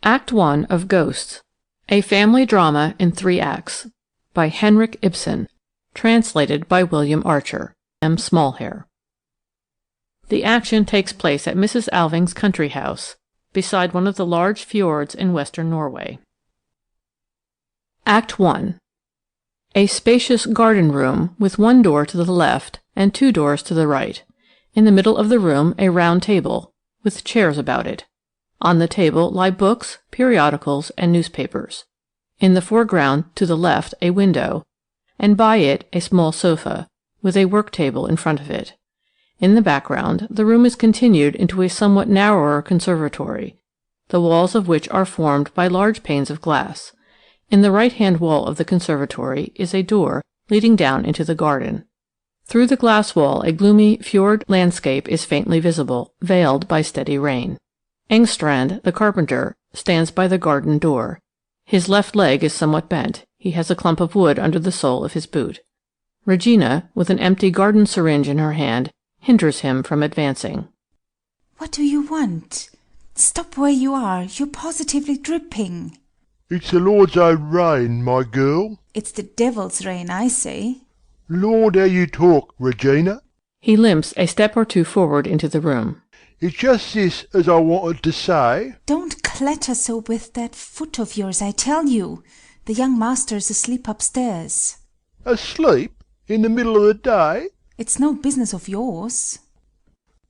Act 1 of Ghosts, a family drama in 3 acts, by Henrik Ibsen, translated by William Archer, M. Smallhair. The action takes place at Mrs. Alving's country house, beside one of the large fjords in western Norway. Act 1. A spacious garden room with 1 door to the left and 2 doors to the right. In the middle of the room a round table, with chairs about it. On the table lie books, periodicals, and newspapers. In the foreground to the left a window, and by it a small sofa, with a work-table in front of it. In the background the room is continued into a somewhat narrower conservatory, the walls of which are formed by large panes of glass. In the right-hand wall of the conservatory is a door leading down into the garden. Through the glass wall a gloomy fjord landscape is faintly visible, veiled by steady rain. Engstrand, the carpenter, stands by the garden door. His left leg is somewhat bent. He has a clump of wood under the sole of his boot. Regina, with an empty garden syringe in her hand, hinders him from advancing. What do you want? Stop where you are. You're positively dripping. It's the Lord's own rain, my girl. It's the devil's rain, I say. Lord, how you talk, Regina. He limps a step or 2 forward into the room. It's just this as I wanted to say. Don't clatter so with that foot of yours, I tell you. The young master's asleep upstairs. Asleep? In the middle of the day? It's no business of yours.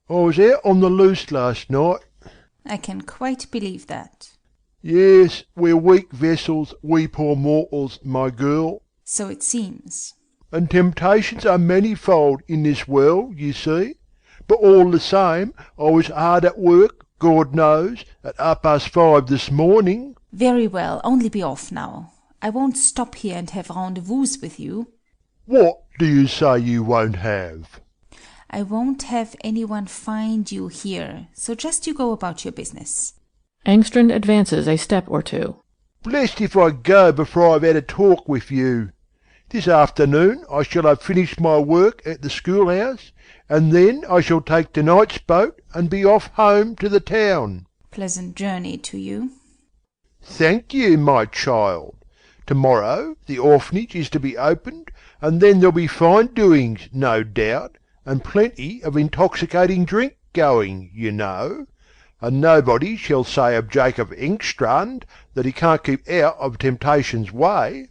I was out on the loose last night. I can quite believe that. Yes, we're weak vessels, we poor mortals, my girl. So it seems. And temptations are manifold in this world, you see. But all the same, I was hard at work, God knows, at 5:30 this morning. Very well, only be off now. I won't stop here and have rendezvous with you. What do you say you won't have? I won't have anyone find you here, so just you go about your business. Engstrand advances a step or 2. Blest if I go before I've had a talk with you. This afternoon I shall have finished my work at the schoolhouse, and then I shall take tonight's boat and be off home to the town. Pleasant journey to you. Thank you, my child. Tomorrow the orphanage is to be opened, and then there'll be fine doings, no doubt, and plenty of intoxicating drink going, you know. And nobody shall say of Jacob Engstrand that he can't keep out of temptation's way.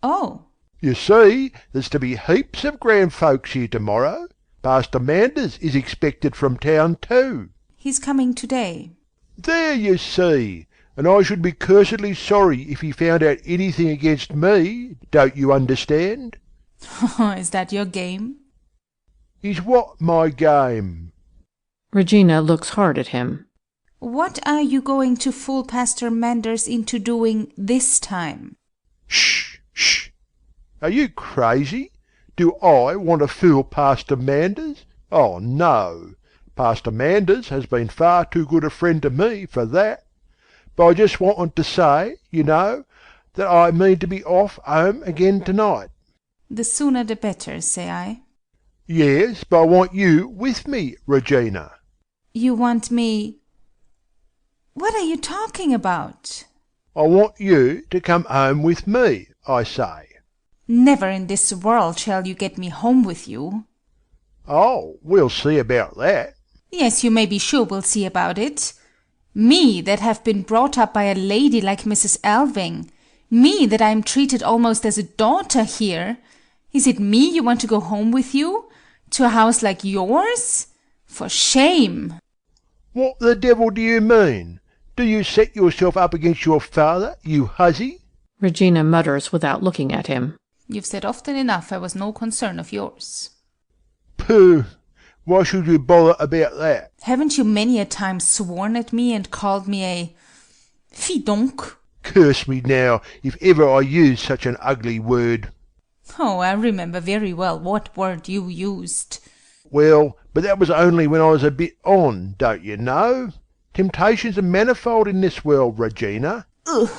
Oh. You see, there's to be heaps of grand folks here tomorrow. Pastor Manders is expected from town too. He's coming today. There you see, and I should be cursedly sorry if he found out anything against me, don't you understand? Is that your game? Is what my game? Regina looks hard at him. What are you going to fool Pastor Manders into doing this time? Shh, shh. Are you crazy? Do I want to fool Pastor Manders? Oh, no. Pastor Manders has been far too good a friend to me for that. But I just wanted to say, you know, that I mean to be off home again tonight. The sooner the better, say I. Yes, but I want you with me, Regina. You want me... What are you talking about? I want you to come home with me, I say. Never in this world shall you get me home with you. Oh, we'll see about that. Yes, you may be sure we'll see about it. Me, that have been brought up by a lady like Mrs. Alving. Me, that I am treated almost as a daughter here. Is it me you want to go home with you? To a house like yours? For shame! What the devil do you mean? Do you set yourself up against your father, you hussy? Regina mutters without looking at him. You've said often enough I was no concern of yours. Pooh! Why should you bother about that? Haven't you many a time sworn at me and called me a... Fi donc? Curse me now, if ever I use such an ugly word. Oh, I remember very well what word you used. Well, but that was only when I was a bit on, don't you know? Temptations are manifold in this world, Regina. Ugh!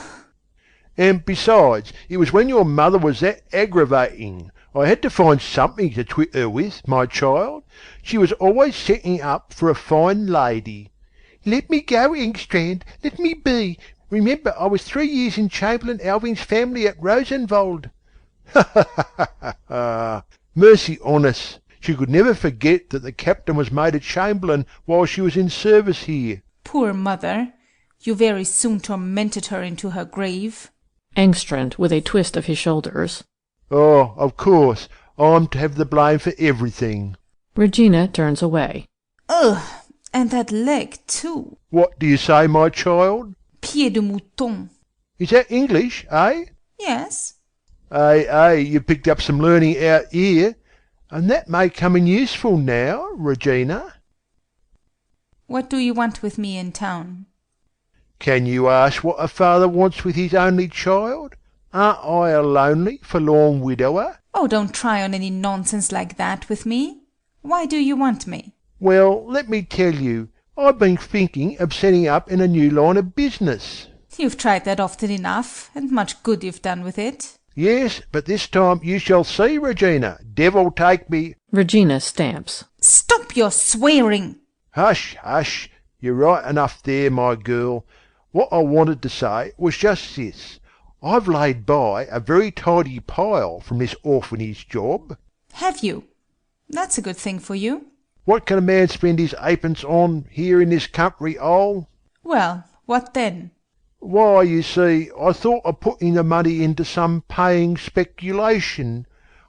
And besides, it was when your mother was that aggravating. I had to find something to twit her with, my child. She was always setting up for a fine lady. Let me go, Engstrand, let me be. Remember, I was 3 years in Chamberlain Alving's family at Rosenwald. Ha ha ha ha ha! Mercy on us! She could never forget that the captain was made a chamberlain while she was in service here. Poor mother! You very soon tormented her into her grave. Engstrand, with a twist of his shoulders. Oh, of course, I'm to have the blame for everything. Regina turns away. Ugh! And that leg, too. What do you say, my child? Pied de mouton. Is that English, eh? Yes. You picked up some learning out here, and that may come in useful now, Regina. What do you want with me in town? Can you ask what a father wants with his only child? Aren't I a lonely, forlorn widower? Oh, don't try on any nonsense like that with me. Why do you want me? Well, let me tell you, I've been thinking of setting up in a new line of business. You've tried that often enough, and much good you've done with it. Yes, but this time you shall see, Regina. Devil take me. Regina stamps. Stop your swearing! Hush, hush. You're right enough there, my girl. What I wanted to say was just this. I've laid by a very tidy pile from this orphanage job. Have you? That's a good thing for you. What can a man spend his eightpence on here in this country hole? Well, what then? Why, you see, I thought of putting the money into some paying speculation.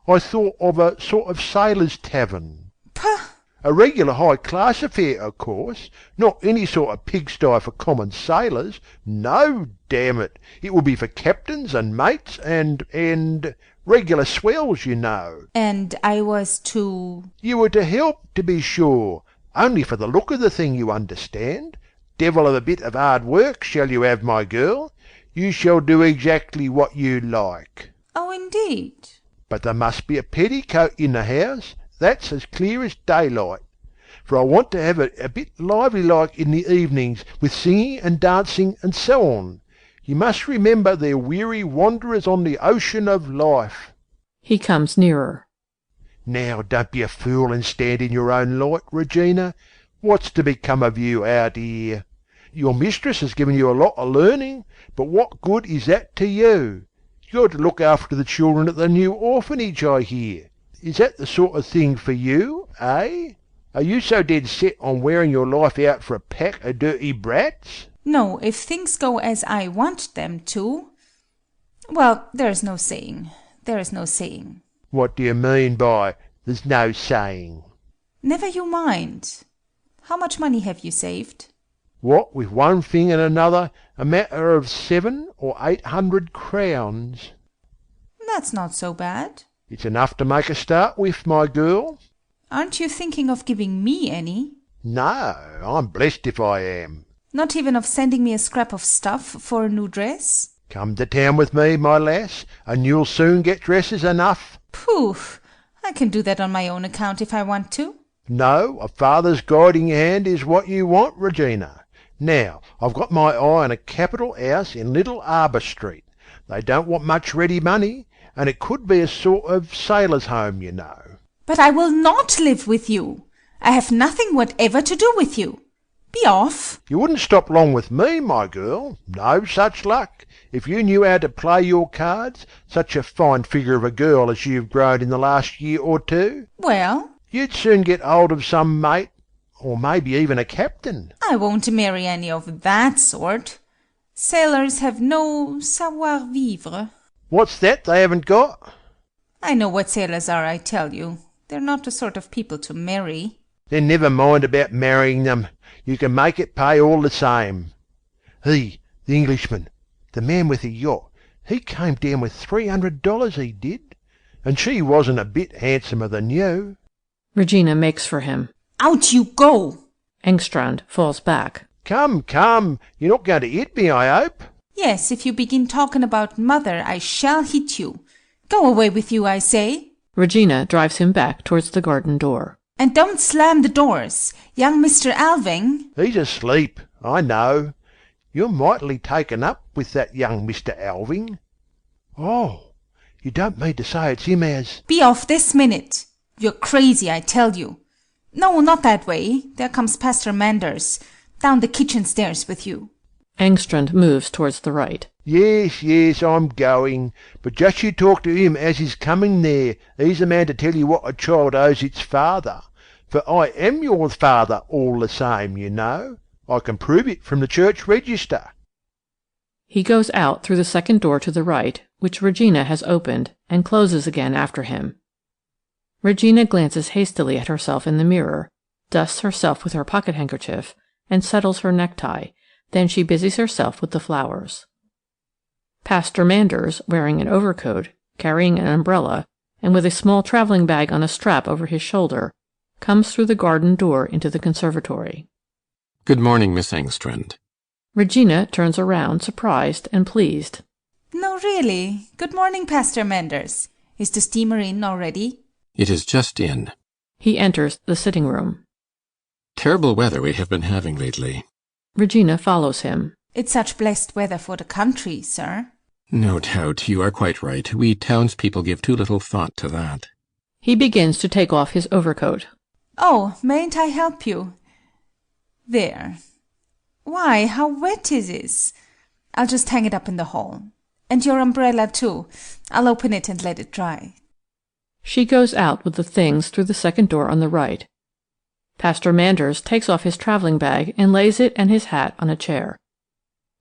I thought of a sort of sailor's tavern. Pah! A regular high-class affair, of course. Not any sort of pigsty for common sailors. No, damn it. It would be for captains and mates and regular swells, you know. And I was to... You were to help, to be sure. Only for the look of the thing, you understand. Devil of a bit of hard work shall you have, my girl. You shall do exactly what you like. Oh, indeed. But there must be a petticoat in the house. That's as clear as daylight. For I want to have it a bit lively like in the evenings, with singing and dancing and so on. You must remember they're weary wanderers on the ocean of life. He comes nearer. Now don't be a fool and stand in your own light, Regina. What's to become of you out here? Your mistress has given you a lot of learning, but what good is that to you? You're to look after the children at the new orphanage, I hear. Is that the sort of thing for you, eh? Are you so dead set on wearing your life out for a pack of dirty brats? No, if things go as I want them to... Well, there's no saying. There is no saying. What do you mean by there's no saying? Never you mind. How much money have you saved? What, with one thing and another, a matter of 700 or 800 crowns. That's not so bad. It's enough to make a start with, my girl. Aren't you thinking of giving me any? No, I'm blessed if I am. Not even of sending me a scrap of stuff for a new dress? Come to town with me, my lass, and you'll soon get dresses enough. Poof! I can do that on my own account if I want to. No, a father's guiding hand is what you want, Regina. Now, I've got my eye on a capital house in Little Harbour Street. They don't want much ready money, and it could be a sort of sailor's home, you know. But I will not live with you. I have nothing whatever to do with you. Be off. You wouldn't stop long with me, my girl. No such luck. If you knew how to play your cards, such a fine figure of a girl as you've grown in the last year or two, Well, you'd soon get hold of some mate, or maybe even a captain. I won't marry any of that sort. Sailors have no savoir-vivre. What's that they haven't got? I know what sailors are, I tell you. They're not the sort of people to marry. Then never mind about marrying them. You can make it pay all the same. He, the Englishman, the man with the yacht, he came down with $300, he did. And she wasn't a bit handsomer than you. Regina makes for him. Out you go! Engstrand falls back. Come, come, you're not going to hit me, I hope. Yes, if you begin talking about mother, I shall hit you. Go away with you, I say. Regina drives him back towards the garden door. And don't slam the doors. Young Mr. Alving. He's asleep, I know. You're mightily taken up with that young Mr. Alving. Oh, you don't mean to say it's him as... Be off this minute. You're crazy, I tell you. No, not that way. There comes Pastor Manders. Down the kitchen stairs with you. Engstrand moves towards the right. Yes, yes, I'm going. But just you talk to him as is coming there. He's the man to tell you what a child owes its father. For I am your father all the same, you know. I can prove it from the church register. He goes out through the second door to the right, which Regina has opened, and closes again after him. Regina glances hastily at herself in the mirror, dusts herself with her pocket-handkerchief, and settles her necktie. Then she busies herself with the flowers. Pastor Manders, wearing an overcoat, carrying an umbrella, and with a small travelling bag on a strap over his shoulder, comes through the garden door into the conservatory. Good morning, Miss Engstrand. Regina turns around, surprised and pleased. No, really. Good morning, Pastor Manders. Is the steamer in already? It is just in. He enters the sitting room. Terrible weather we have been having lately. Regina follows him. It's such blessed weather for the country, sir. No doubt, you are quite right. We townspeople give too little thought to that. He begins to take off his overcoat. Oh, mayn't I help you? There. Why, how wet it is! I'll just hang it up in the hall. And your umbrella, too. I'll open it and let it dry. She goes out with the things through the second door on the right. Pastor Manders takes off his travelling bag and lays it and his hat on a chair.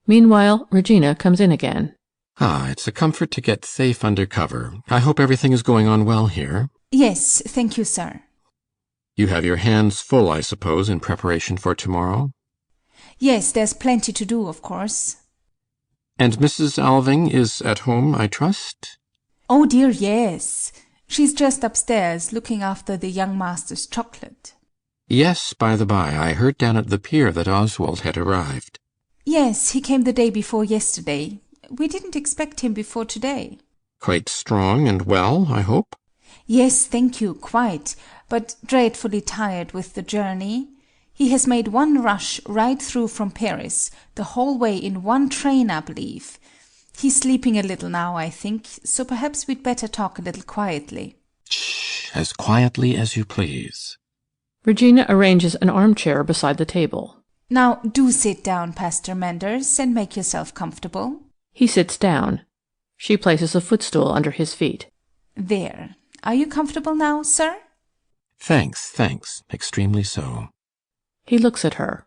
Meanwhile, Regina comes in again. Ah, it's a comfort to get safe under cover. I hope everything is going on well here. Yes, thank you, sir. You have your hands full, I suppose, in preparation for tomorrow? Yes, there's plenty to do, of course. And Mrs. Alving is at home, I trust? Oh dear, yes. She's just upstairs, looking after the young master's chocolate. Yes, by the by, I heard down at the pier that Oswald had arrived. Yes, he came the day before yesterday. We didn't expect him before today. Quite strong and well, I hope? Yes, thank you, quite, but dreadfully tired with the journey. He has made one rush right through from Paris, the whole way in one train, I believe. He's sleeping a little now, I think, so perhaps we'd better talk a little quietly. Shh, as quietly as you please. Regina arranges an armchair beside the table. Now, do sit down, Pastor Manders, and make yourself comfortable. He sits down. She places a footstool under his feet. There. Are you comfortable now, sir? Thanks, extremely so. He looks at her.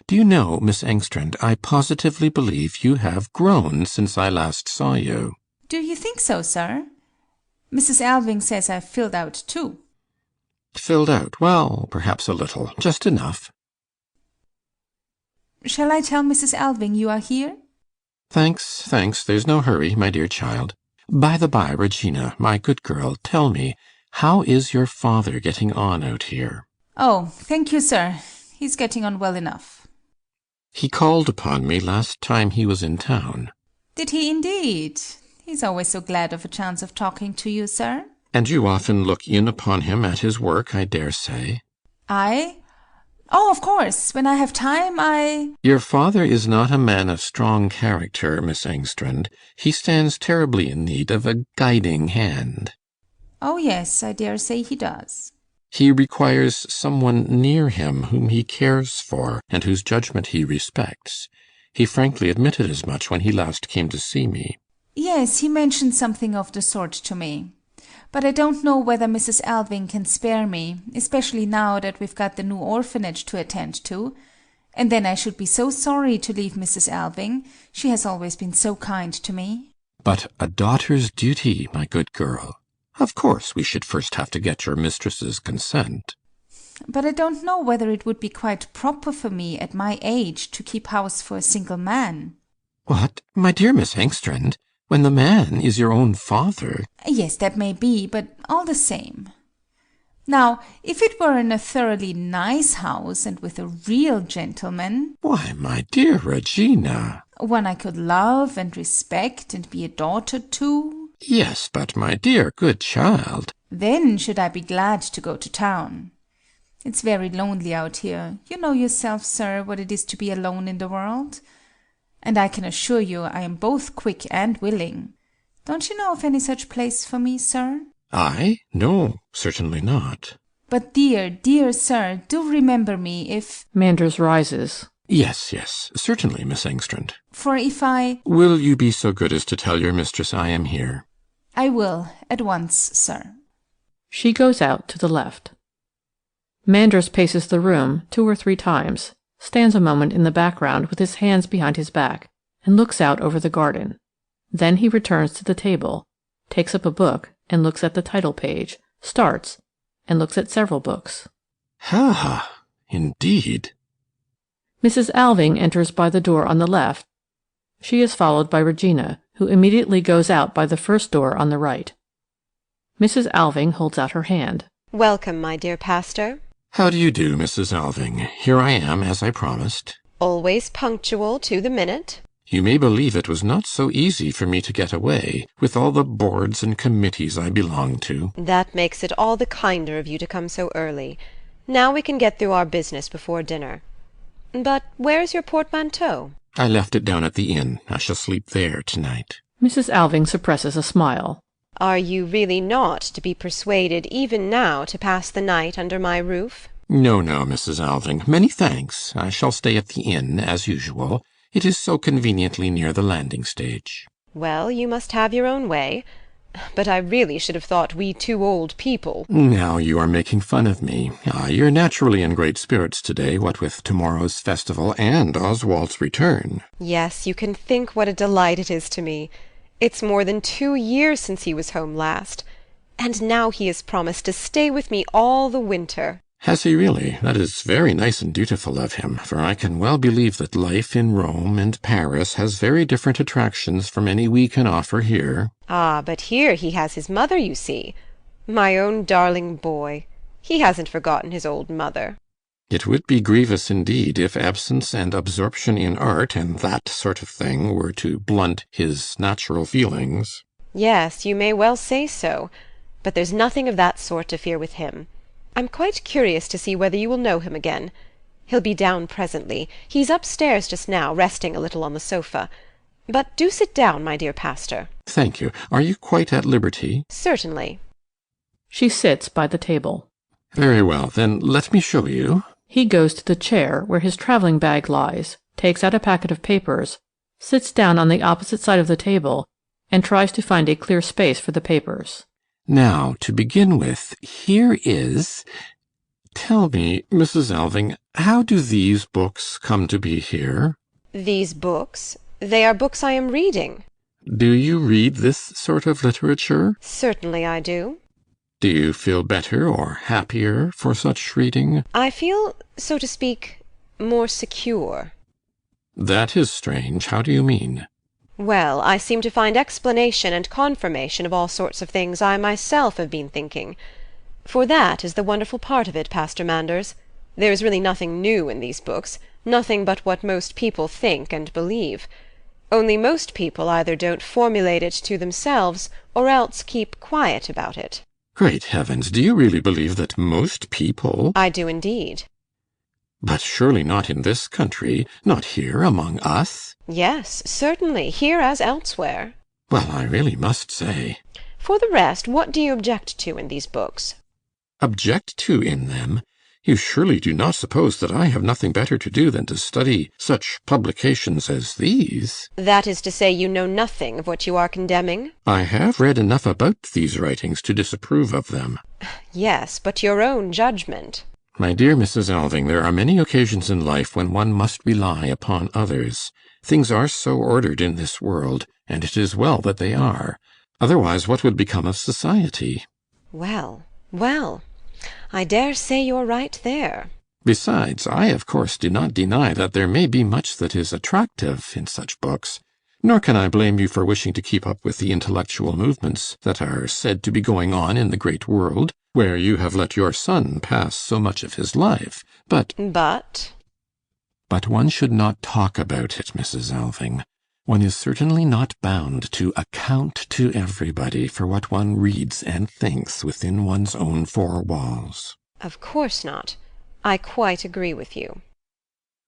Do you know, Miss Engstrand, I positively believe you have grown since I last saw you. Do you think so, sir? Mrs. Alving says I've filled out, too. Filled out? Well, perhaps a little. Just enough. Shall I tell Mrs. Alving you are here? Thanks. There's no hurry, my dear child. By the by, Regina, my good girl, tell me, how is your father getting on out here? Oh, thank you, sir. He's getting on well enough. He called upon me last time he was in town. Did he indeed? He's always so glad of a chance of talking to you, sir. And you often look in upon him at his work, I dare say. I? Oh, of course. When I have time, I... Your father is not a man of strong character, Miss Engstrand. He stands terribly in need of a guiding hand. Oh, yes, I dare say he does. He requires someone near him whom he cares for and whose judgment he respects. He frankly admitted as much when he last came to see me. Yes, he mentioned something of the sort to me. But I don't know whether Mrs. Alving can spare me, especially now that we've got the new orphanage to attend to. And then I should be so sorry to leave Mrs. Alving. She has always been so kind to me. But a daughter's duty, my good girl. Of course, we should first have to get your mistress's consent. But I don't know whether it would be quite proper for me at my age to keep house for a single man. What? My dear Miss Engstrand, when the man is your own father... Yes, that may be, but all the same. Now, if it were in a thoroughly nice house and with a real gentleman... Why, my dear Regina... One I could love and respect and be a daughter to... Yes, but my dear good child... Then should I be glad to go to town. It's very lonely out here. You know yourself, sir, what it is to be alone in the world. And I can assure you I am both quick and willing. Don't you know of any such place for me, sir? I? No, certainly not. But dear, dear sir, do remember me if... Manders rises. Yes, yes, certainly, Miss Engstrand. For if I... Will you be so good as to tell your mistress I am here? I will, at once, sir. She goes out to the left. Manders paces the room 2 or 3 times, stands a moment in the background with his hands behind his back, and looks out over the garden. Then he returns to the table, takes up a book and looks at the title page, starts, and looks at several books. Ha! Indeed. Mrs. Alving enters by the door on the left. She is followed by Regina, who immediately goes out by the first door on the right. Mrs. Alving holds out her hand. Welcome, my dear pastor. How do you do, Mrs. Alving? Here I am, as I promised. Always punctual to the minute. You may believe it was not so easy for me to get away, with all the boards and committees I belong to. That makes it all the kinder of you to come so early. Now we can get through our business before dinner. But where's your portmanteau? I left it down at the inn. I shall sleep there tonight. Mrs. Alving suppresses a smile. Are you really not to be persuaded even now to pass the night under my roof? No, no, Mrs. Alving. Many thanks. I shall stay at the inn, as usual. It is so conveniently near the landing stage. Well, you must have your own way. But I really should have thought we 2 old people... Now you are making fun of me. Ah, you're naturally in great spirits today, what with tomorrow's festival and Oswald's return. Yes, you can think what a delight it is to me. It's more than 2 years since he was home last. And now he has promised to stay with me all the winter. Has he really? That is very nice and dutiful of him, for I can well believe that life in Rome and Paris has very different attractions from any we can offer here. Ah, but here he has his mother, you see. My own darling boy. He hasn't forgotten his old mother. It would be grievous indeed if absence and absorption in art and that sort of thing were to blunt his natural feelings. Yes, you may well say so. But there's nothing of that sort to fear with him. I'm quite curious to see whether you will know him again. He'll be down presently. He's upstairs just now, resting a little on the sofa. But do sit down, my dear pastor. Thank you. Are you quite at liberty? Certainly. She sits by the table. Very well, then let me show you. He goes to the chair where his travelling bag lies, takes out a packet of papers, sits down on the opposite side of the table, and tries to find a clear space for the papers. Now, to begin with, here is... Tell me, Mrs. Alving, how do these books come to be here? These books? They are books I am reading. Do you read this sort of literature? Certainly I do. Do you feel better or happier for such reading? I feel, so to speak, more secure. That is strange. How do you mean? Well, I seem to find explanation and confirmation of all sorts of things I myself have been thinking. For that is the wonderful part of it, Pastor Manders. There is really nothing new in these books, nothing but what most people think and believe. Only most people either don't formulate it to themselves, or else keep quiet about it. Great heavens, do you really believe that most people... I do indeed. But surely not in this country, not here among us? Yes, certainly, here as elsewhere. Well, I really must say... For the rest, what do you object to in these books? Object to in them? You surely do not suppose that I have nothing better to do than to study such publications as these? That is to say, you know nothing of what you are condemning? I have read enough about these writings to disapprove of them. Yes, but your own judgment. My dear Mrs. Alving, there are many occasions in life when one must rely upon others. Things are so ordered in this world, and it is well that they are. Otherwise, what would become of society? Well, well, I dare say you're right there. Besides, I of course do not deny that there may be much that is attractive in such books, nor can I blame you for wishing to keep up with the intellectual movements that are said to be going on in the great world, where you have let your son pass so much of his life. But one should not talk about it, Mrs. Alving. One is certainly not bound to account to everybody for what one reads and thinks within one's own 4 walls. Of course not. I quite agree with you.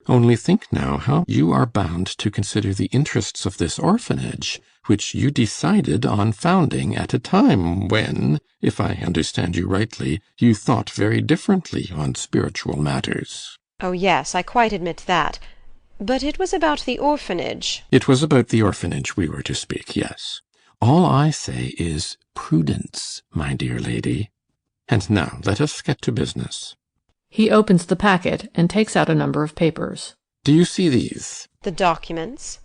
Only think now how you are bound to consider the interests of this orphanage, which you decided on founding at a time when, if I understand you rightly, you thought very differently on spiritual matters. Oh yes, I quite admit that. But it was about the orphanage. It was about the orphanage we were to speak, yes. All I say is prudence, my dear lady. And now let us get to business. He opens the packet and takes out a number of papers. Do you see these? The documents.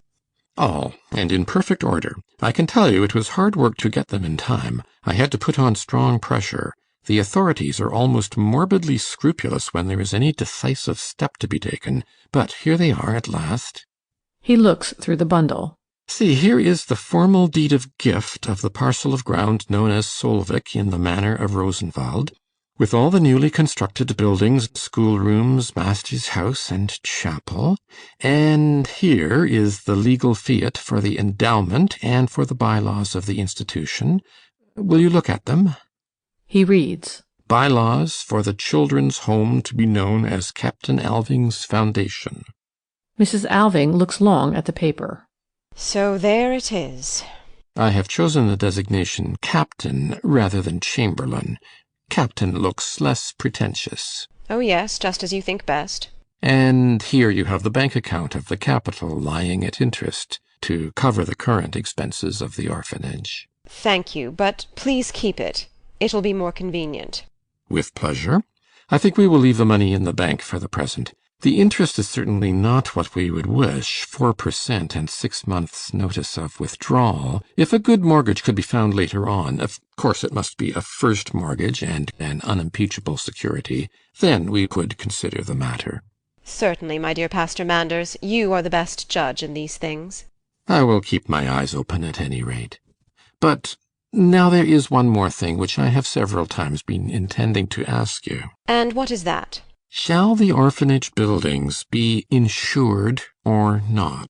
All, and in perfect order. I can tell you it was hard work to get them in time. I had to put on strong pressure. The authorities are almost morbidly scrupulous when there is any decisive step to be taken, but here they are at last. He looks through the bundle. See, here is the formal deed of gift of the parcel of ground known as Solvik in the manor of Rosenwald, with all the newly constructed buildings, schoolrooms, master's house, and chapel. And here is the legal fiat for the endowment and for the bylaws of the institution. Will you look at them? He reads. Bylaws for the children's home to be known as Captain Alving's Foundation. Mrs. Alving looks long at the paper. So there it is. I have chosen the designation Captain rather than Chamberlain. Captain looks less pretentious. Oh, yes, just as you think best. And here you have the bank account of the capital lying at interest to cover the current expenses of the orphanage. Thank you, but please keep it. It'll be more convenient. With pleasure. I think we will leave the money in the bank for the present. The interest is certainly not what we would wish, 4% and 6 months' notice of withdrawal. If a good mortgage could be found later on, of course it must be a first mortgage and an unimpeachable security, then we could consider the matter. Certainly, my dear Pastor Manders, you are the best judge in these things. I will keep my eyes open at any rate. But now there is one more thing which I have several times been intending to ask you. And what is that? Shall the orphanage buildings be insured or not?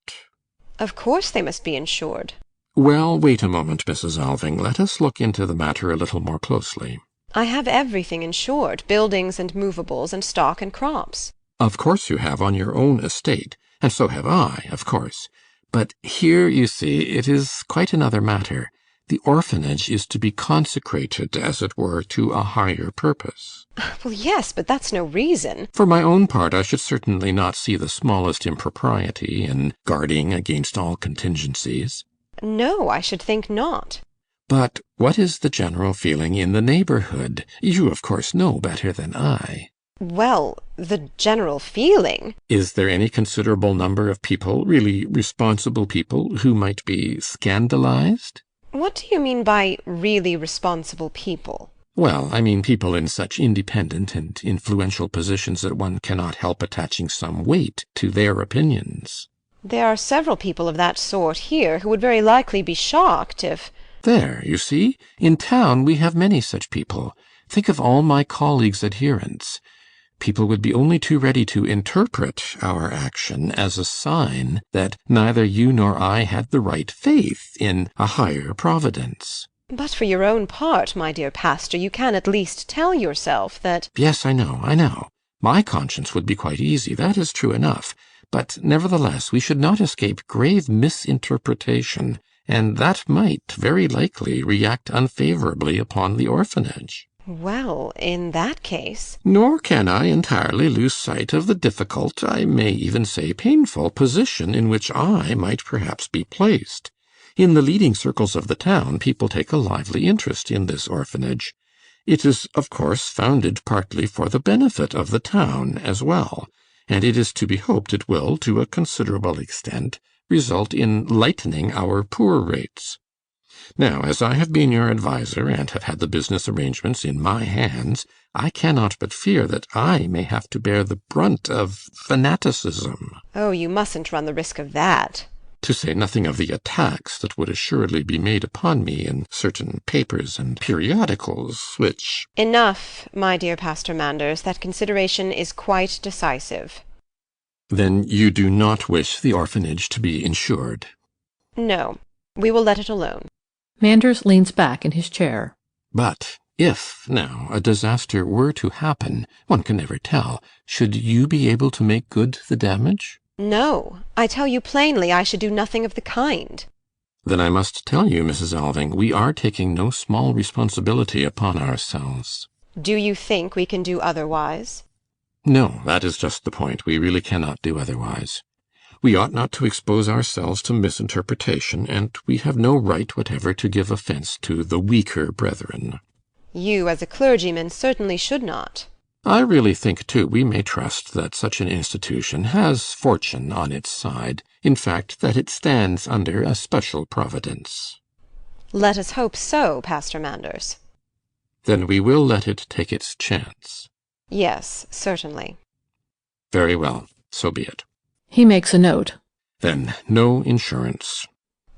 Of course they must be insured. Well, wait a moment, Mrs. Alving. Let us look into the matter a little more closely. I have everything insured, buildings and movables and stock and crops. Of course you have on your own estate, and so have I, of course. But here, you see, it is quite another matter. The orphanage is to be consecrated, as it were, to a higher purpose. Well, yes, but that's no reason. For my own part, I should certainly not see the smallest impropriety in guarding against all contingencies. No, I should think not. But what is the general feeling in the neighbourhood? You, of course, know better than I. Well, the general feeling. Is there any considerable number of people, really responsible people, who might be scandalized? What do you mean by really responsible people? Well, I mean people in such independent and influential positions that one cannot help attaching some weight to their opinions. There are several people of that sort here who would very likely be shocked if— There, you see, in town we have many such people. Think of all my colleagues' adherents. People would be only too ready to interpret our action as a sign that neither you nor I had the right faith in a higher providence. But for your own part, my dear pastor, you can at least tell yourself that— Yes, I know. My conscience would be quite easy, that is true enough. But nevertheless, we should not escape grave misinterpretation, and that might very likely react unfavourably upon the orphanage. Well, in that case— Nor can I entirely lose sight of the difficult, I may even say painful, position in which I might perhaps be placed. In the leading circles of the town, people take a lively interest in this orphanage. It is, of course, founded partly for the benefit of the town as well, and it is to be hoped it will, to a considerable extent, result in lightening our poor rates. Now, as I have been your adviser and have had the business arrangements in my hands, I cannot but fear that I may have to bear the brunt of fanaticism. Oh, you mustn't run the risk of that. To say nothing of the attacks that would assuredly be made upon me in certain papers and periodicals, which— Enough, my dear Pastor Manders. That consideration is quite decisive. Then you do not wish the orphanage to be insured? No, we will let it alone. Manders leans back in his chair. But if, now, a disaster were to happen, one can never tell, should you be able to make good the damage? No, I tell you plainly I should do nothing of the kind. Then I must tell you, Mrs. Alving, we are taking no small responsibility upon ourselves. Do you think we can do otherwise? No, that is just the point. We really cannot do otherwise. We ought not to expose ourselves to misinterpretation, and we have no right whatever to give offence to the weaker brethren. You, as a clergyman, certainly should not. I really think, too, we may trust that such an institution has fortune on its side, in fact, that it stands under a special providence. Let us hope so, Pastor Manders. Then we will let it take its chance. Yes, certainly. Very well, so be it. He makes a note. Then no insurance.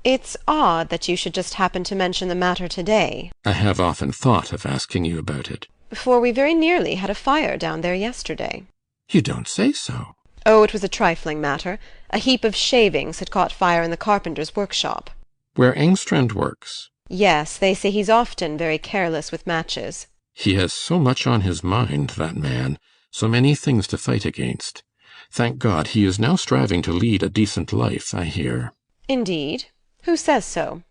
It's odd that you should just happen to mention the matter today. I have often thought of asking you about it. For we very nearly had a fire down there yesterday. You don't say so. Oh, it was a trifling matter. A heap of shavings had caught fire in the carpenter's workshop. Where Engstrand works? Yes, they say he's often very careless with matches. He has so much on his mind, that man, so many things to fight against. Thank God, he is now striving to lead a decent life, I hear. Indeed? Who says so?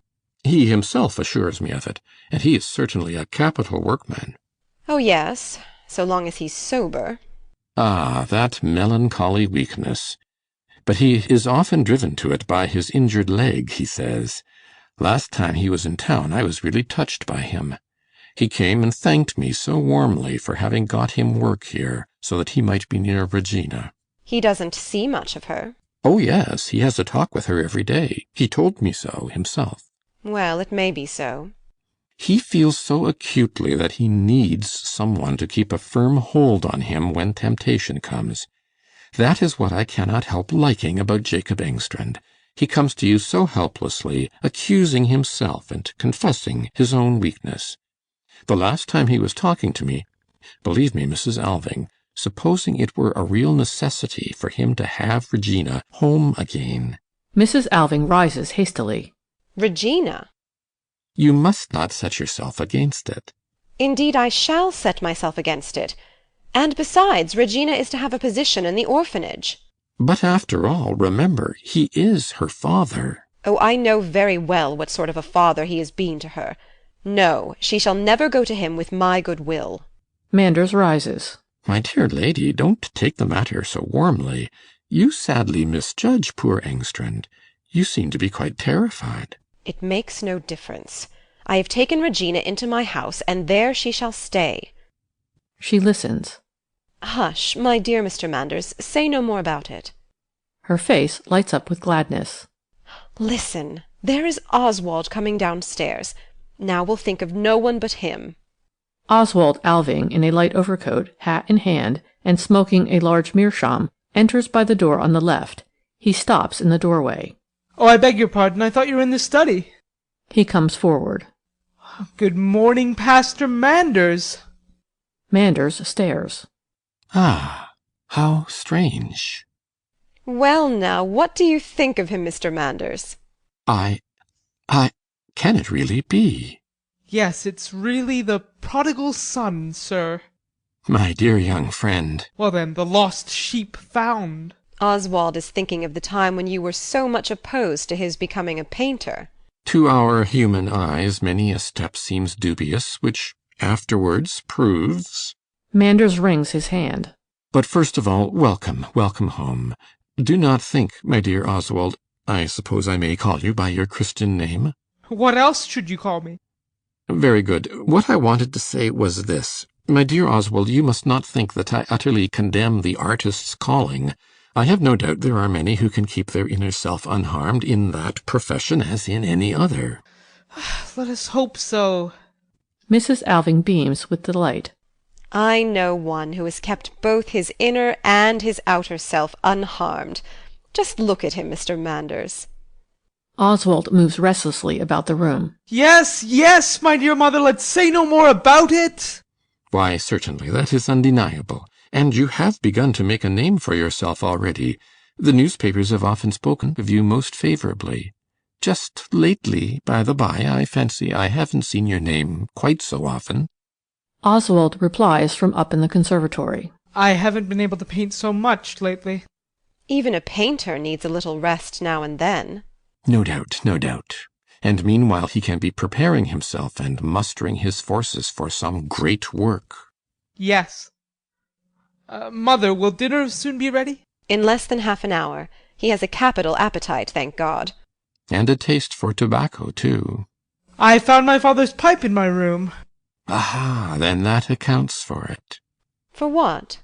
He himself assures me of it, and he is certainly a capital workman. Oh, yes, so long as he's sober. Ah, that melancholy weakness. But he is often driven to it by his injured leg, he says. Last time he was in town I was really touched by him. He came and thanked me so warmly for having got him work here, so that he might be near Regina. He doesn't see much of her. Oh, yes, he has a talk with her every day. He told me so himself. Well, it may be so. He feels so acutely that he needs someone to keep a firm hold on him when temptation comes. That is what I cannot help liking about Jacob Engstrand. He comes to you so helplessly, accusing himself and confessing his own weakness. The last time he was talking to me, believe me, Mrs. Alving, supposing it were a real necessity for him to have Regina home again. Mrs. Alving rises hastily. Regina? You must not set yourself against it. Indeed, I shall set myself against it. And besides, Regina is to have a position in the orphanage. But after all, remember, he is her father. Oh, I know very well what sort of a father he has been to her. No, she shall never go to him with my good will. Manders rises. My dear lady, don't take the matter so warmly. You sadly misjudge poor Engstrand. You seem to be quite terrified. It makes no difference. I have taken Regina into my house, and there she shall stay. She listens. Hush, my dear Mr. Manders, say no more about it. Her face lights up with gladness. Listen, there is Oswald coming downstairs. Now we'll think of no one but him. Oswald Alving, in a light overcoat, hat in hand, and smoking a large meerschaum, enters by the door on the left. He stops in the doorway. Oh, I beg your pardon. I thought you were in the study. He comes forward. Good morning, Pastor Manders. Manders stares. Ah, how strange. Well, now, what do you think of him, Mr. Manders? Can it really be? Yes, it's really the prodigal son, sir. My dear young friend. Well then, the lost sheep found. Oswald is thinking of the time when you were so much opposed to his becoming a painter. To our human eyes many a step seems dubious, which afterwards proves. Manders wrings his hand. But first of all, welcome home. Do not think, my dear Oswald, I suppose I may call you by your Christian name? What else should you call me? Very good. What I wanted to say was this. My dear Oswald, you must not think that I utterly condemn the artist's calling. I have no doubt there are many who can keep their inner self unharmed in that profession as in any other. Let us hope so. Mrs. Alving beams with delight. I know one who has kept both his inner and his outer self unharmed. Just look at him, Mr. Manders. Oswald moves restlessly about the room. Yes, yes, my dear mother, let's say no more about it. Why, certainly, that is undeniable. And you have begun to make a name for yourself already. The newspapers have often spoken of you most favourably. Just lately, by the by, I fancy I haven't seen your name quite so often. Oswald replies from up in the conservatory. I haven't been able to paint so much lately. Even a painter needs a little rest now and then. No doubt, no doubt. And meanwhile he can be preparing himself and mustering his forces for some great work. Yes. Mother, will dinner soon be ready? In less than half an hour. He has a capital appetite, thank God. And a taste for tobacco, too. I found my father's pipe in my room. Aha, then that accounts for it. For what?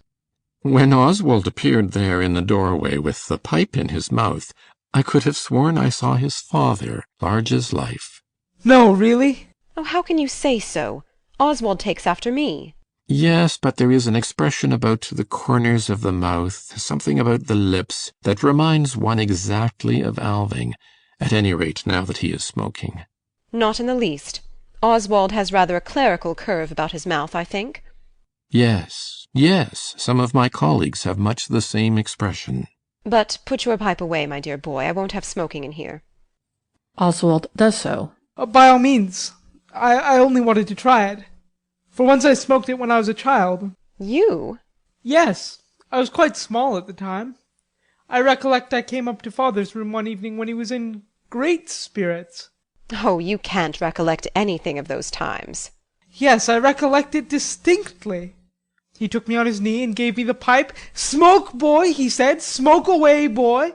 When Oswald appeared there in the doorway with the pipe in his mouth, I could have sworn I saw his father, large as life. No, really? Oh, how can you say so? Oswald takes after me. Yes, but there is an expression about the corners of the mouth, something about the lips, that reminds one exactly of Alving, at any rate now that he is smoking. Not in the least. Oswald has rather a clerical curve about his mouth, I think. Yes, yes, some of my colleagues have much the same expression. But put your pipe away, my dear boy. I won't have smoking in here. Oswald does so. By all means. I only wanted to try it. For once I smoked it when I was a child. You? Yes. I was quite small at the time. I recollect I came up to father's room one evening when he was in great spirits. Oh, you can't recollect anything of those times. Yes, I recollect it distinctly. He took me on his knee and gave me the pipe. "Smoke, boy," he said. "Smoke away, boy."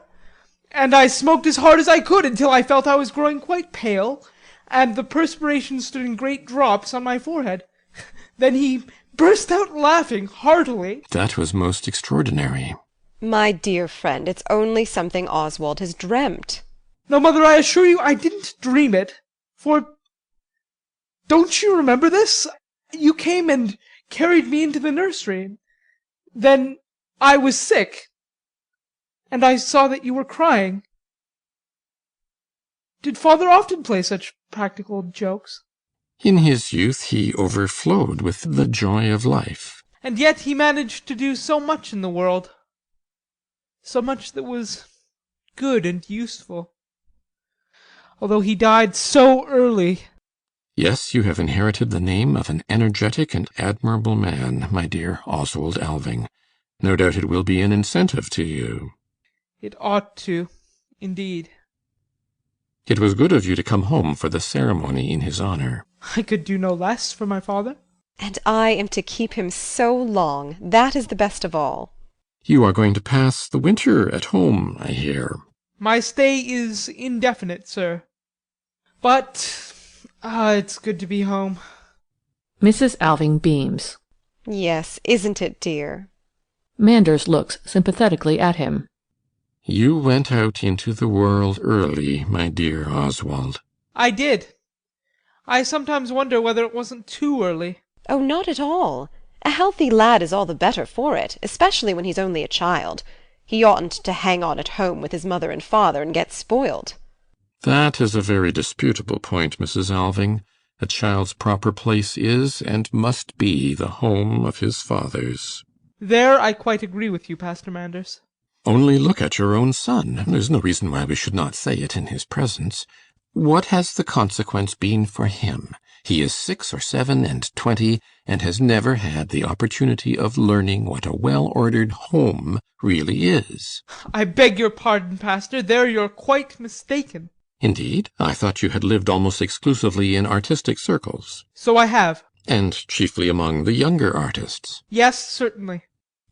And I smoked as hard as I could until I felt I was growing quite pale, and the perspiration stood in great drops on my forehead. Then he burst out laughing heartily. That was most extraordinary. My dear friend, it's only something Oswald has dreamt. No, mother, I assure you I didn't dream it. For don't you remember this? You came and carried me into the nursery. Then I was sick, and I saw that you were crying. Did father often play such practical jokes? In his youth he overflowed with the joy of life. And yet he managed to do so much in the world. So much that was good and useful. Although he died so early. Yes, you have inherited the name of an energetic and admirable man, my dear Oswald Alving. No doubt it will be an incentive to you. It ought to, indeed. It was good of you to come home for the ceremony in his honour. I could do no less for my father. And I am to keep him so long. That is the best of all. You are going to pass the winter at home, I hear. My stay is indefinite, sir. But it's good to be home. Mrs. Alving beams. Yes, isn't it, dear? Manders looks sympathetically at him. You went out into the world early, my dear Oswald. I did. I sometimes wonder whether it wasn't too early. Oh, not at all. A healthy lad is all the better for it, especially when he's only a child. He oughtn't to hang on at home with his mother and father and get spoiled. That is a very disputable point, Mrs. Alving. A child's proper place is and must be the home of his fathers. There I quite agree with you, Pastor Manders. Only look at your own son. There's no reason why we should not say it in his presence. What has the consequence been for him? He is 6 or 7 and 20, and has never had the opportunity of learning what a well-ordered home really is. I beg your pardon, Pastor. There you're quite mistaken. Indeed? I thought you had lived almost exclusively in artistic circles. So I have. And chiefly among the younger artists. Yes, certainly.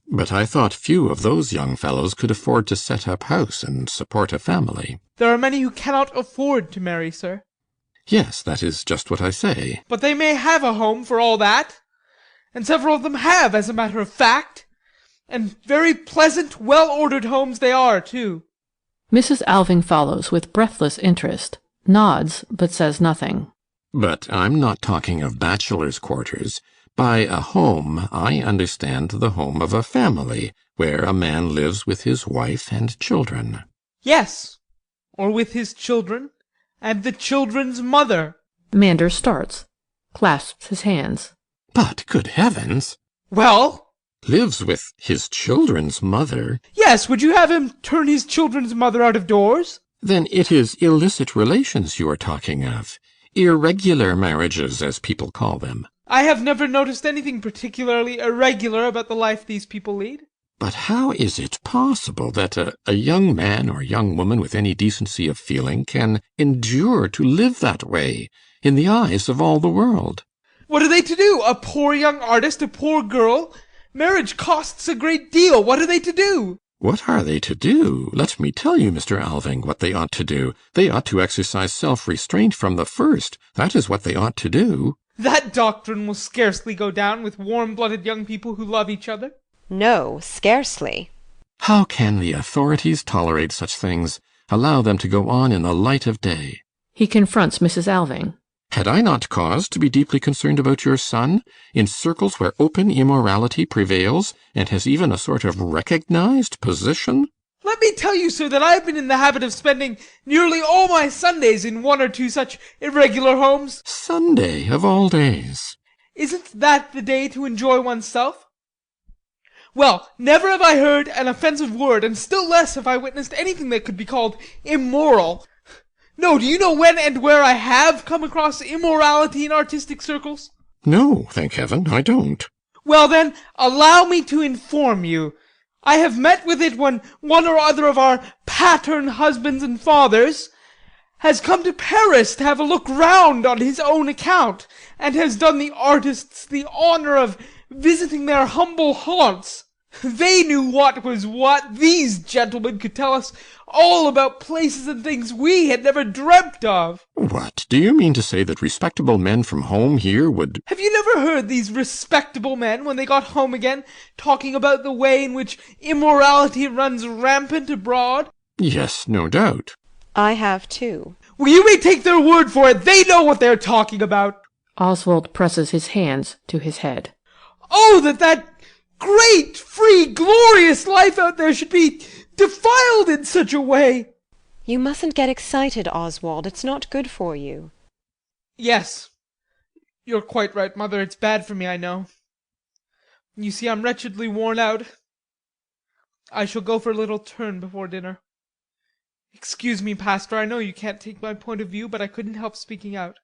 But I thought few of those young fellows could afford to set up house and support a family. There are many who cannot afford to marry, sir. Yes, that is just what I say. But they may have a home for all that. And several of them have, as a matter of fact. And very pleasant, well-ordered homes they are, too. Mrs. Alving follows with breathless interest, nods, but says nothing. But I'm not talking of bachelor's quarters. By a home, I understand the home of a family, where a man lives with his wife and children. Yes, or with his children, and the children's mother. Manders starts, clasps his hands. But, good heavens! Well? Lives with his children's mother? Yes, would you have him turn his children's mother out of doors? Then it is illicit relations you are talking of. Irregular marriages, as people call them. I have never noticed anything particularly irregular about the life these people lead. But how is it possible that a young man or young woman with any decency of feeling can endure to live that way in the eyes of all the world? What are they to do? A poor young artist, a poor girl? Marriage costs a great deal. What are they to do? What are they to do? Let me tell you, Mr. Alving, what they ought to do. They ought to exercise self-restraint from the first. That is what they ought to do. That doctrine will scarcely go down with warm-blooded young people who love each other. No, scarcely. How can the authorities tolerate such things? Allow them to go on in the light of day. He confronts Mrs. Alving. Had I not cause to be deeply concerned about your son, in circles where open immorality prevails, and has even a sort of recognized position? Let me tell you, sir, that I have been in the habit of spending nearly all my Sundays in one or two such irregular homes. Sunday, of all days. Isn't that the day to enjoy oneself? Well, never have I heard an offensive word, and still less have I witnessed anything that could be called immoral. No, do you know when and where I have come across immorality in artistic circles? No, thank heaven, I don't. Well then, allow me to inform you. I have met with it when one or other of our pattern husbands and fathers has come to Paris to have a look round on his own account, and has done the artists the honour of visiting their humble haunts. They knew what was what. These gentlemen could tell us all about places and things we had never dreamt of. What, do you mean to say that respectable men from home here would— Have you never heard these respectable men, when they got home again, talking about the way in which immorality runs rampant abroad? Yes, no doubt. I have too. Well, you may take their word for it. They know what they're talking about. Oswald presses his hands to his head. Oh, that great, free, glorious life out there should be defiled in such a way. You mustn't get excited, Oswald. It's not good for you. Yes, you're quite right, Mother. It's bad for me, I know. You see, I'm wretchedly worn out. I shall go for a little turn before dinner. Excuse me, Pastor, I know you can't take my point of view, but I couldn't help speaking out.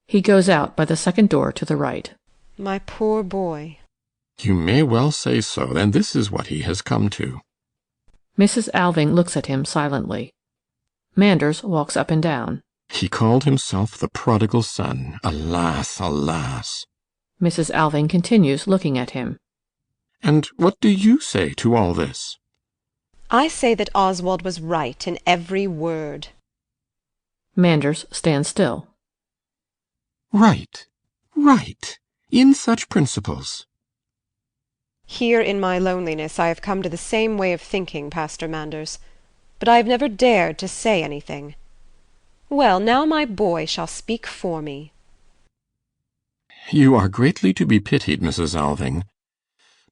He goes out by the second door to the right. My poor boy. You may well say so, and this is what he has come to. Mrs. Alving looks at him silently. Manders walks up and down. He called himself the prodigal son. Alas, alas. Mrs. Alving continues looking at him. And what do you say to all this? I say that Oswald was right in every word. Manders stands still. Right, right, in such principles. Here in my loneliness I have come to the same way of thinking, Pastor Manders, but I have never dared to say anything. Well, now my boy shall speak for me. You are greatly to be pitied, Mrs. Alving.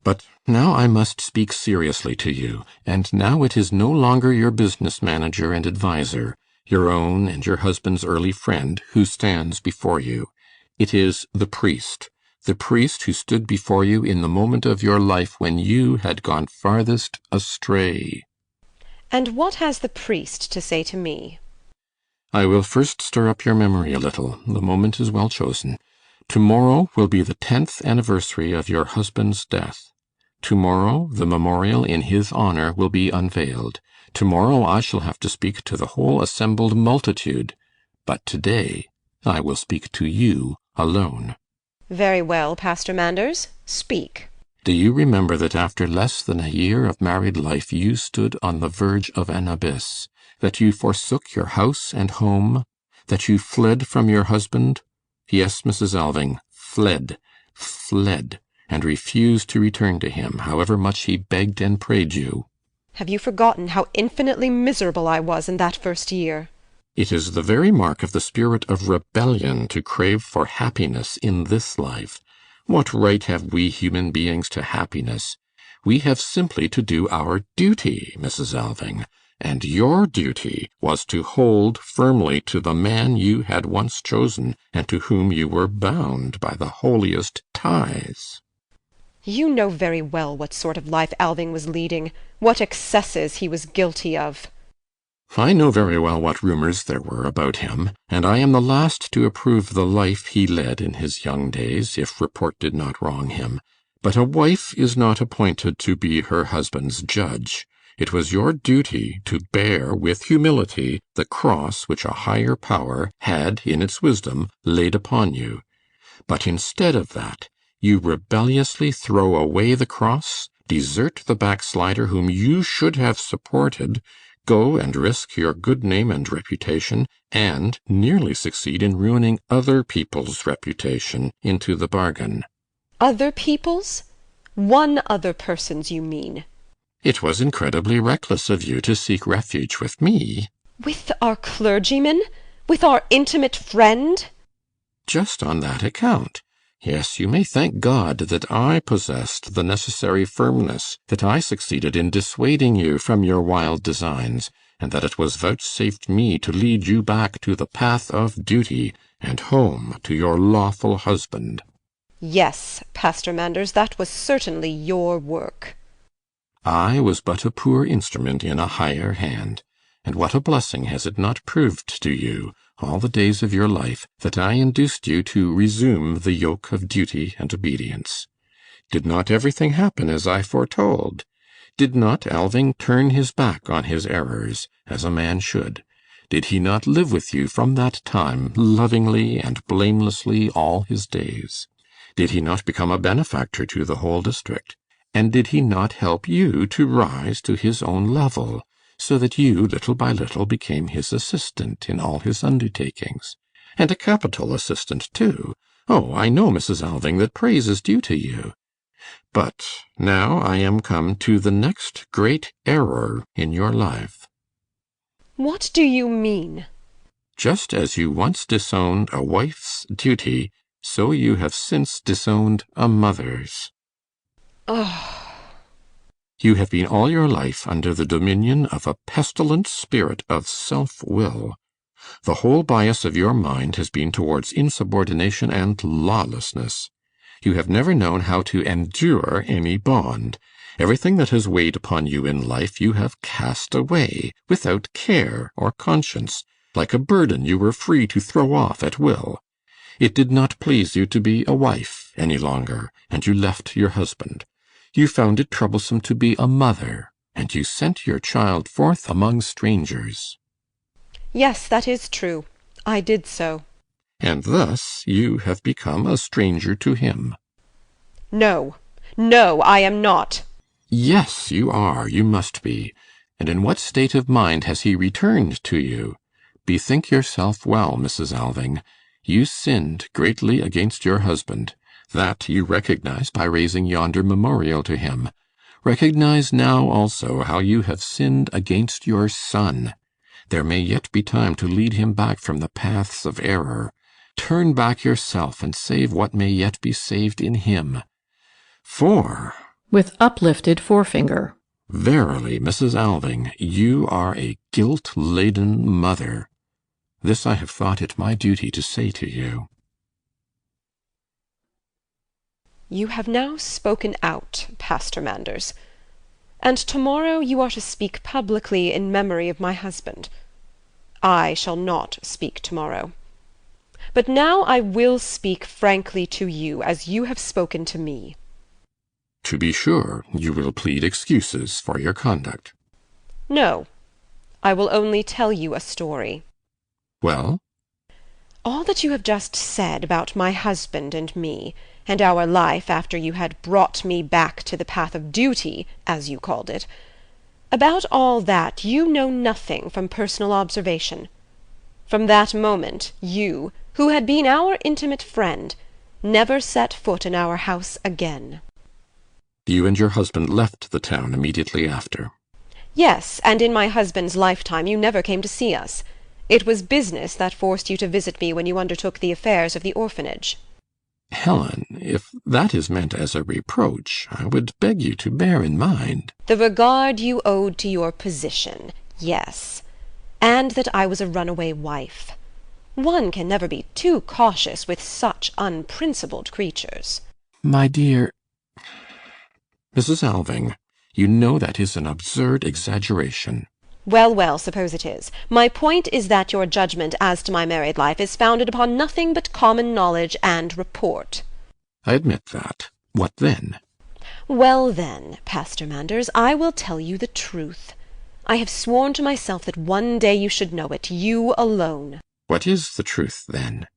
But now I must speak seriously to you, and now it is no longer your business manager and adviser, your own and your husband's early friend, who stands before you. It is the priest who stood before you in the moment of your life when you had gone farthest astray. And what has the priest to say to me? I will first stir up your memory a little. The moment is well chosen. Tomorrow will be the 10th anniversary of your husband's death. Tomorrow the memorial in his honour will be unveiled. Tomorrow I shall have to speak to the whole assembled multitude. But today I will speak to you alone. Very well, Pastor Manders. Speak. Do you remember that after less than a year of married life you stood on the verge of an abyss, that you forsook your house and home, that you fled from your husband? Yes, Mrs. Alving, fled, and refused to return to him, however much he begged and prayed you? Have you forgotten how infinitely miserable I was in that first year? It is the very mark of the spirit of rebellion to crave for happiness in this life. What right have we human beings to happiness? We have simply to do our duty, Mrs. Alving, and your duty was to hold firmly to the man you had once chosen and to whom you were bound by the holiest ties. You know very well what sort of life Alving was leading, what excesses he was guilty of. I know very well what rumours there were about him, and I am the last to approve the life he led in his young days, if report did not wrong him. But a wife is not appointed to be her husband's judge. It was your duty to bear with humility the cross which a higher power had, in its wisdom, laid upon you. But instead of that, you rebelliously throw away the cross, desert the backslider whom you should have supported, go and risk your good name and reputation, and nearly succeed in ruining other people's reputation into the bargain. Other people's? One other person's, you mean? It was incredibly reckless of you to seek refuge with me. With our clergyman? With our intimate friend? Just on that account. Yes, you may thank God that I possessed the necessary firmness, that I succeeded in dissuading you from your wild designs, and that it was vouchsafed me to lead you back to the path of duty, and home to your lawful husband. Yes, Pastor Manders, that was certainly your work. I was but a poor instrument in a higher hand, and what a blessing has it not proved to you, all the days of your life, that I induced you to resume the yoke of duty and obedience. Did not everything happen as I foretold? Did not Alving turn his back on his errors, as a man should? Did he not live with you from that time lovingly and blamelessly all his days? Did he not become a benefactor to the whole district? And did he not help you to rise to his own level, so that you, little by little, became his assistant in all his undertakings? And a capital assistant, too. Oh, I know, Mrs. Alving, that praise is due to you. But now I am come to the next great error in your life. What do you mean? Just as you once disowned a wife's duty, so you have since disowned a mother's. Oh. You have been all your life under the dominion of a pestilent spirit of self-will. The whole bias of your mind has been towards insubordination and lawlessness. You have never known how to endure any bond. Everything that has weighed upon you in life you have cast away, without care or conscience, like a burden you were free to throw off at will. It did not please you to be a wife any longer, and you left your husband. You found it troublesome to be a mother, and you sent your child forth among strangers. Yes, that is true. I did so. And thus you have become a stranger to him. No, no, I am not. Yes, you are, you must be. And in what state of mind has he returned to you? Bethink yourself well, Mrs. Alving. You sinned greatly against your husband. That you recognize by raising yonder memorial to him. Recognize now also how you have sinned against your son. There may yet be time to lead him back from the paths of error. Turn back yourself and save what may yet be saved in him. For, with uplifted forefinger, verily, Mrs. Alving, you are a guilt-laden mother. This I have thought it my duty to say to you. You have now spoken out, Pastor Manders, and tomorrow you are to speak publicly in memory of my husband. I shall not speak tomorrow. But now I will speak frankly to you, as you have spoken to me. To be sure, you will plead excuses for your conduct. No, I will only tell you a story. Well? All that you have just said about my husband and me, and our life after you had brought me back to the path of duty, as you called it, about all that you know nothing from personal observation. From that moment, you, who had been our intimate friend, never set foot in our house again. You and your husband left the town immediately after. Yes, and in my husband's lifetime you never came to see us. It was business that forced you to visit me when you undertook the affairs of the orphanage. Helen, if that is meant as a reproach, I would beg you to bear in mind the regard you owed to your position, yes, and that I was a runaway wife. One can never be too cautious with such unprincipled creatures. My dear Mrs. Alving, you know that is an absurd exaggeration. Well, well, suppose it is. My point is that your judgment as to my married life is founded upon nothing but common knowledge and report. I admit that. What then? Well, then, Pastor Manders, I will tell you the truth. I have sworn to myself that one day you should know it, you alone. What is the truth, then?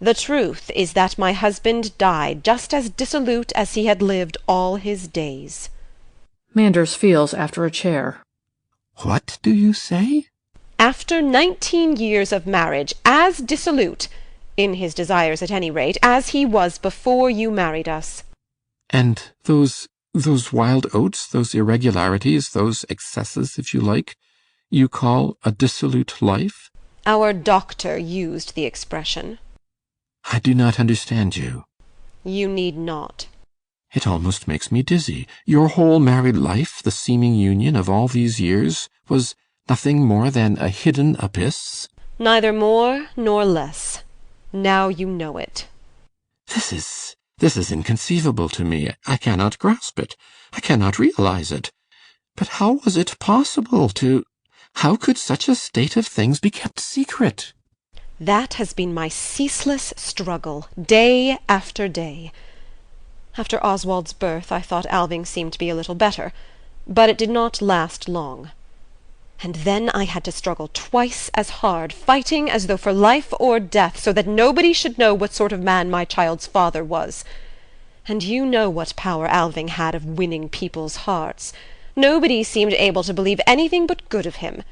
The truth is that my husband died just as dissolute as he had lived all his days. Manders feels after a chair. What do you say? After 19 years of marriage, as dissolute, in his desires at any rate, as he was before you married us. And those wild oats, those irregularities, those excesses, if you like, you call a dissolute life? Our doctor used the expression. I do not understand you. You need not. It almost makes me dizzy. Your whole married life, the seeming union of all these years, was nothing more than a hidden abyss? Neither more nor less. Now you know it. This is inconceivable to me. I cannot grasp it. I cannot realize it. But how was it possible to... How could such a state of things be kept secret? That has been my ceaseless struggle, day after day. After Oswald's birth, I thought Alving seemed to be a little better, but it did not last long. And then I had to struggle twice as hard, fighting as though for life or death, so that nobody should know what sort of man my child's father was. And you know what power Alving had of winning people's hearts. Nobody seemed able to believe anything but good of him.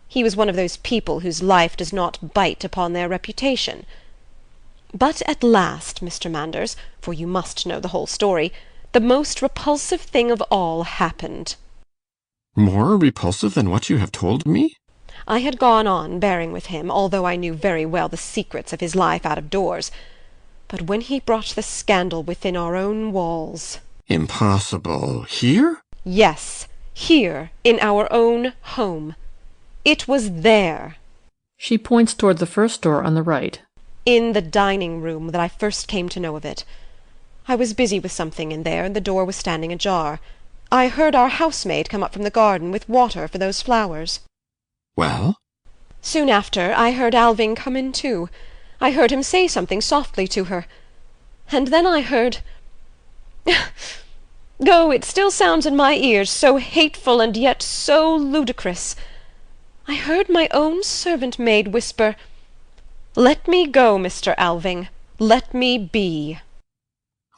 He was one of those people whose life does not bite upon their reputation. But at last, Mr. Manders, for you must know the whole story, the most repulsive thing of all happened. More repulsive than what you have told me? I had gone on bearing with him, although I knew very well the secrets of his life out of doors. But when he brought the scandal within our own walls... Impossible. Here? Yes, here, in our own home. It was there. She points toward the first door on the right. In the dining room that I first came to know of it. I was busy with something in there, and the door was standing ajar. I heard our housemaid come up from the garden with water for those flowers. Well? Soon after, I heard Alving come in too. I heard him say something softly to her. And then I heard... Oh, it still sounds in my ears, so hateful and yet so ludicrous. I heard my own servant-maid whisper, "Let me go, Mr. Alving. Let me be."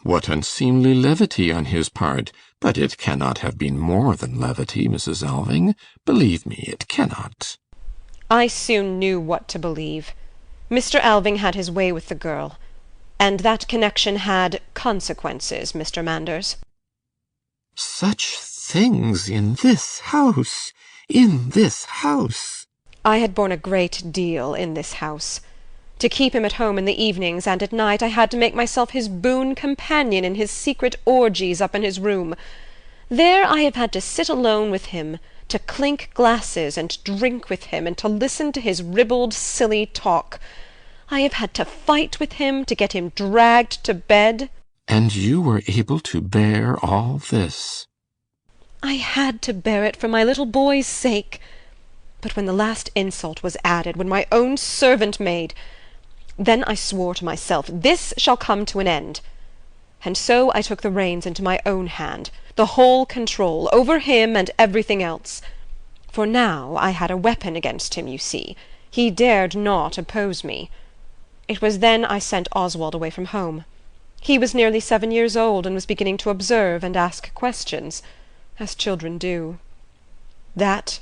What unseemly levity on his part! But it cannot have been more than levity, Mrs. Alving. Believe me, it cannot. I soon knew what to believe. Mr. Alving had his way with the girl, and that connection had consequences, Mr. Manders. Such things in this house! In this house! I had borne a great deal in this house. To keep him at home in the evenings and at night, I had to make myself his boon companion in his secret orgies up in his room. There I have had to sit alone with him, to clink glasses and drink with him, and to listen to his ribald, silly talk. I have had to fight with him, to get him dragged to bed. And you were able to bear all this? I had to bear it for my little boy's sake. But when the last insult was added, when my own servant-maid... Then I swore to myself, this shall come to an end. And so I took the reins into my own hand, the whole control, over him and everything else. For now I had a weapon against him, you see. He dared not oppose me. It was then I sent Oswald away from home. He was nearly 7 years old, and was beginning to observe and ask questions, as children do. That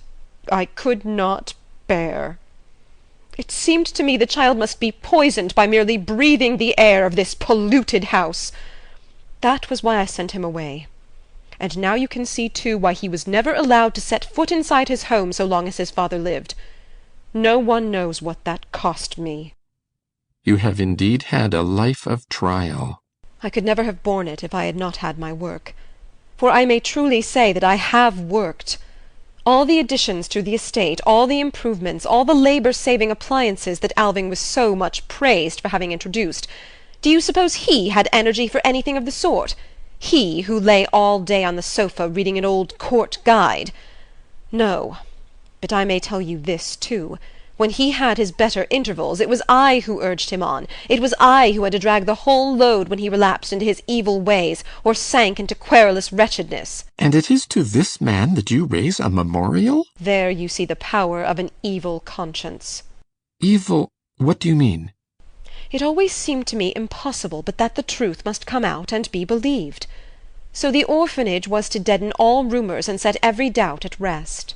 I could not bear. It seemed to me the child must be poisoned by merely breathing the air of this polluted house. That was why I sent him away. And now you can see, too, why he was never allowed to set foot inside his home so long as his father lived. No one knows what that cost me. You have indeed had a life of trial. I could never have borne it if I had not had my work. For I may truly say that I have worked. All the additions to the estate, all the improvements, all the labour-saving appliances that Alving was so much praised for having introduced, do you suppose he had energy for anything of the sort? He who lay all day on the sofa reading an old court guide? No. But I may tell you this, too. When he had his better intervals, it was I who urged him on. It was I who had to drag the whole load when he relapsed into his evil ways, or sank into querulous wretchedness. And it is to this man that you raise a memorial? There you see the power of an evil conscience. Evil? What do you mean? It always seemed to me impossible but that the truth must come out and be believed. So the orphanage was to deaden all rumours and set every doubt at rest.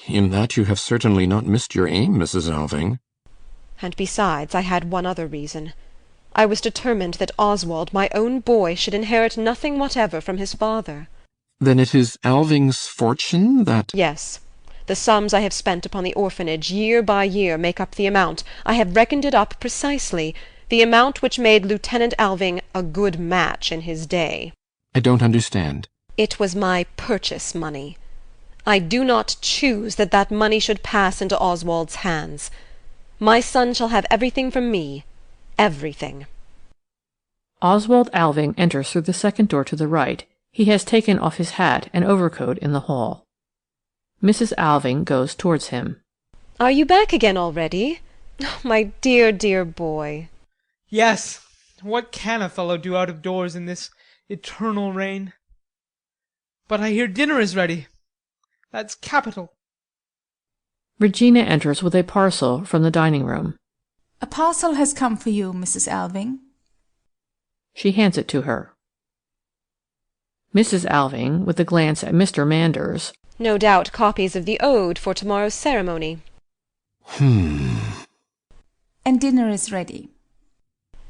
In that you have certainly not missed your aim, Mrs. Alving. And besides, I had one other reason. I was determined that Oswald, my own boy, should inherit nothing whatever from his father. Then it is Alving's fortune that— Yes. The sums I have spent upon the orphanage year by year make up the amount, I have reckoned it up precisely, the amount which made Lieutenant Alving a good match in his day. I don't understand. It was my purchase money. I do not choose that that money should pass into Oswald's hands. My son shall have everything from me. Everything. Oswald Alving enters through the second door to the right. He has taken off his hat and overcoat in the hall. Mrs. Alving goes towards him. Are you back again already? Oh, my dear, dear boy. Yes. What can a fellow do out of doors in this eternal rain? But I hear dinner is ready. That's capital. Regina enters with a parcel from the dining room. A parcel has come for you, Mrs. Alving. She hands it to her. Mrs. Alving, with a glance at Mr. Manders. No doubt copies of the ode for tomorrow's ceremony. And dinner is ready.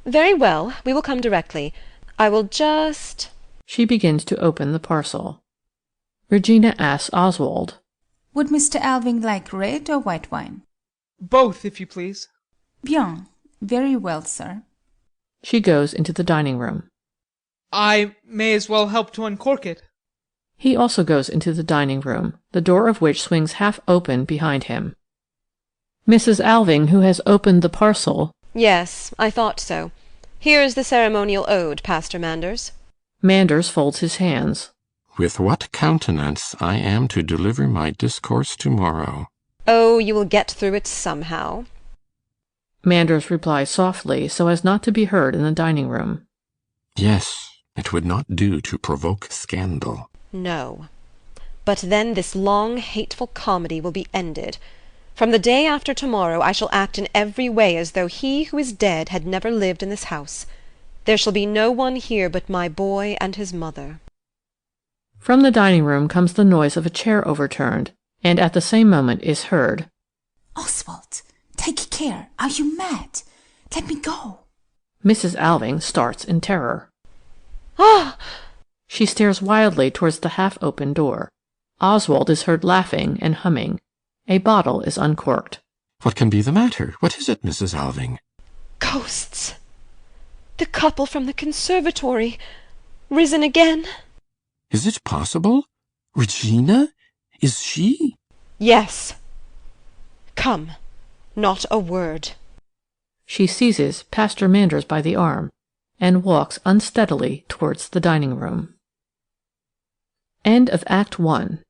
Very well, we will come directly. I will just— She begins to open the parcel. Regina asks Oswald. Would Mr. Alving like red or white wine? Both, if you please. Bien. Very well, sir. She goes into the dining room. I may as well help to uncork it. He also goes into the dining room, the door of which swings half open behind him. Mrs. Alving, who has opened the parcel— Yes, I thought so. Here is the ceremonial ode, Pastor Manders. Manders folds his hands. With what countenance I am to deliver my discourse tomorrow. Oh, you will get through it somehow. Manders replies softly so as not to be heard in the dining room. Yes, it would not do to provoke scandal. No. But then this long, hateful comedy will be ended. From the day after tomorrow I shall act in every way as though he who is dead had never lived in this house. There shall be no one here but my boy and his mother. From the dining room comes the noise of a chair overturned, and at the same moment is heard— Oswald, take care. Are you mad? Let me go. Mrs. Alving starts in terror. Ah! She stares wildly towards the half-open door. Oswald is heard laughing and humming. A bottle is uncorked. What can be the matter? What is it, Mrs. Alving? Ghosts! The couple from the conservatory! Risen again! Is it possible? Regina? Is she? Yes. Come. Not a word. She seizes Pastor Manders by the arm and walks unsteadily towards the dining room. End of Act 1.